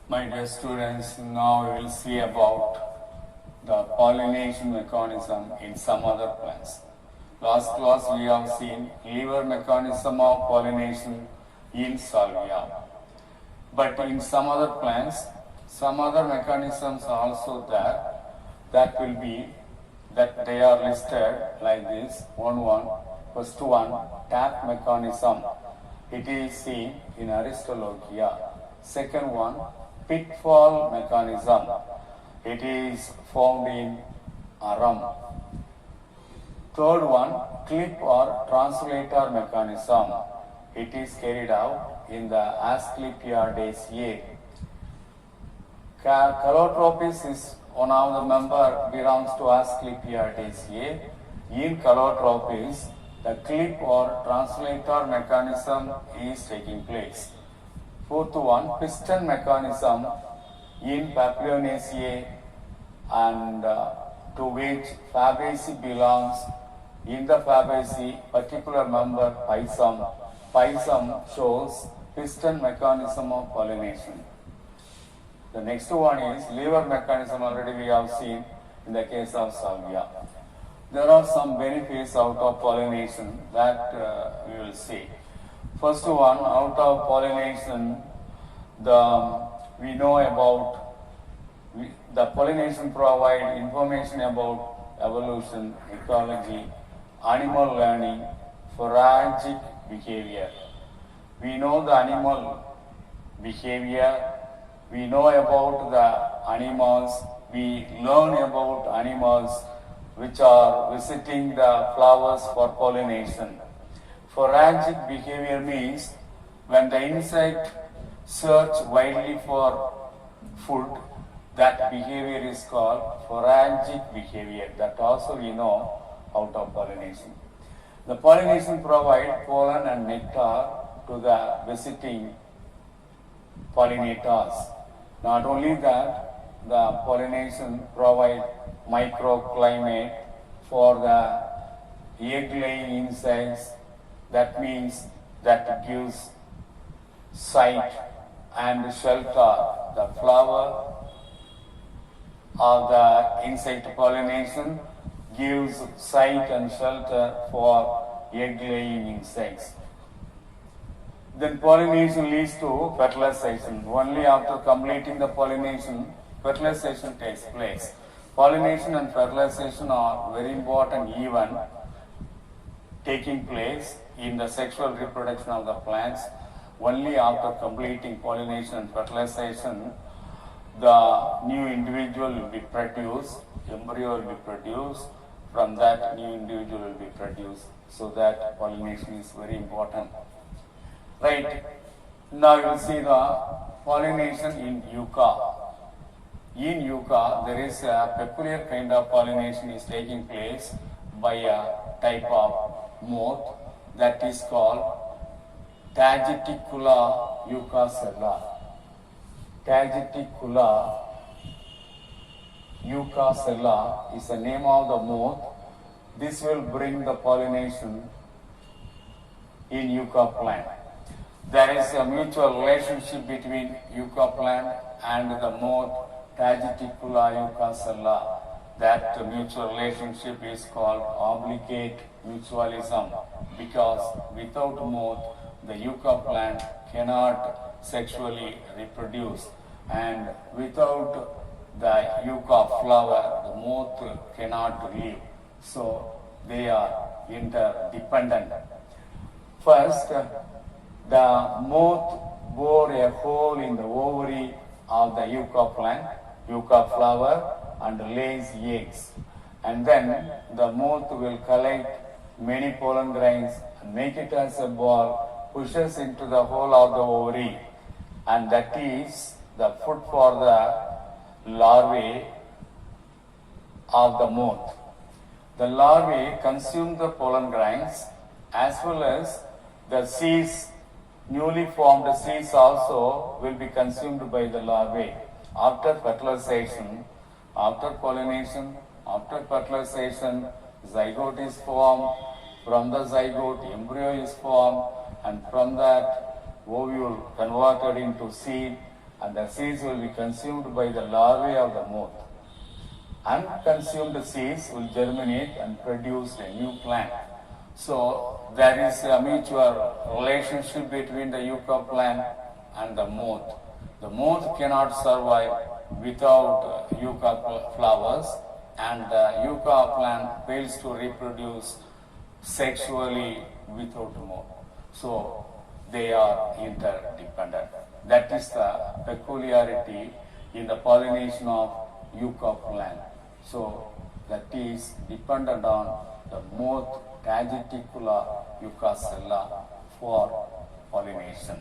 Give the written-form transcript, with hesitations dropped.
My dear students, now we will see about the pollination mechanism in some other plants. Last class we have seen liver mechanism of pollination in salvia. But in some other plants, some other mechanisms are also there that will be that they are listed like this. First one, tap mechanism. It is seen in Aristolochia. Second one, pitfall mechanism. It is found in Arum. Third one, clip or translator mechanism. It is carried out in the Asclepiadaceae. Calotropis is one of the member belongs to Asclepiadaceae. In Calotropis, the clip or translator mechanism is taking place. Fourth one, piston mechanism in Papilionaceae and to which Fabaceae belongs. In the Fabaceae, particular member Pisum. Pisum shows piston mechanism of pollination. The next one is liver mechanism, already we have seen in the case of salvia. There are some benefits out of pollination that we will see. First one, out of pollination, we know about the pollination provide information about evolution, ecology, animal learning, foragic behavior. We know the animal behavior, we know about the animals, we learn about animals which are visiting the flowers for pollination. Foragic behavior means when the insect search widely for food, that behavior is called foragic behavior. That also we know out of pollination. The pollination provide pollen and nectar to the visiting pollinators. Not only that, the pollination provide microclimate for the egg-laying insects. That means that it gives sight and shelter. The flower of the insect pollination gives sight and shelter for egg-laying insects. Then pollination leads to fertilization. Only after completing the pollination, fertilization takes place. Pollination and fertilization are very important event taking place in the sexual reproduction of the plants. Only after completing pollination and fertilization, the new individual will be produced, embryo will be produced, from that new individual will be produced. So that pollination is very important. Right, now you will see the pollination in Yucca. In Yucca, there is a peculiar kind of pollination is taking place by a type of moth that is called Tageticula eucacella. Tageticula eucacella is the name of the moth. This will bring the pollination in Yucca plant. There is a mutual relationship between Yucca plant and the moth Tageticula eucacella. That mutual relationship is called obligate mutualism, because without moth, the Yucca plant cannot sexually reproduce, and without the Yucca flower, the moth cannot live. So they are interdependent. First, the moth bore a hole in the ovary of the Yucca plant, Yucca flower, and lays eggs. And then the moth will collect many pollen grains and make it as a ball, pushes into the hole of the ovary, and that is the food for the larvae of the moth. The larvae consume the pollen grains as well as the seeds. Newly formed seeds also will be consumed by the larvae. After fertilization, after pollination, after fertilization, zygote is formed. From the zygote, embryo is formed, and from that ovule converted into seed, and the seeds will be consumed by the larvae of the moth. Unconsumed seeds will germinate and produce a new plant. So there is a mutual relationship between the yucca plant and the moth. The moth cannot survive without yucca flowers, and the yucca plant fails to reproduce sexually without moth. So they are interdependent. That is the peculiarity in the pollination of yucca plant. So that is dependent on the moth Tageticula yuccacella for pollination.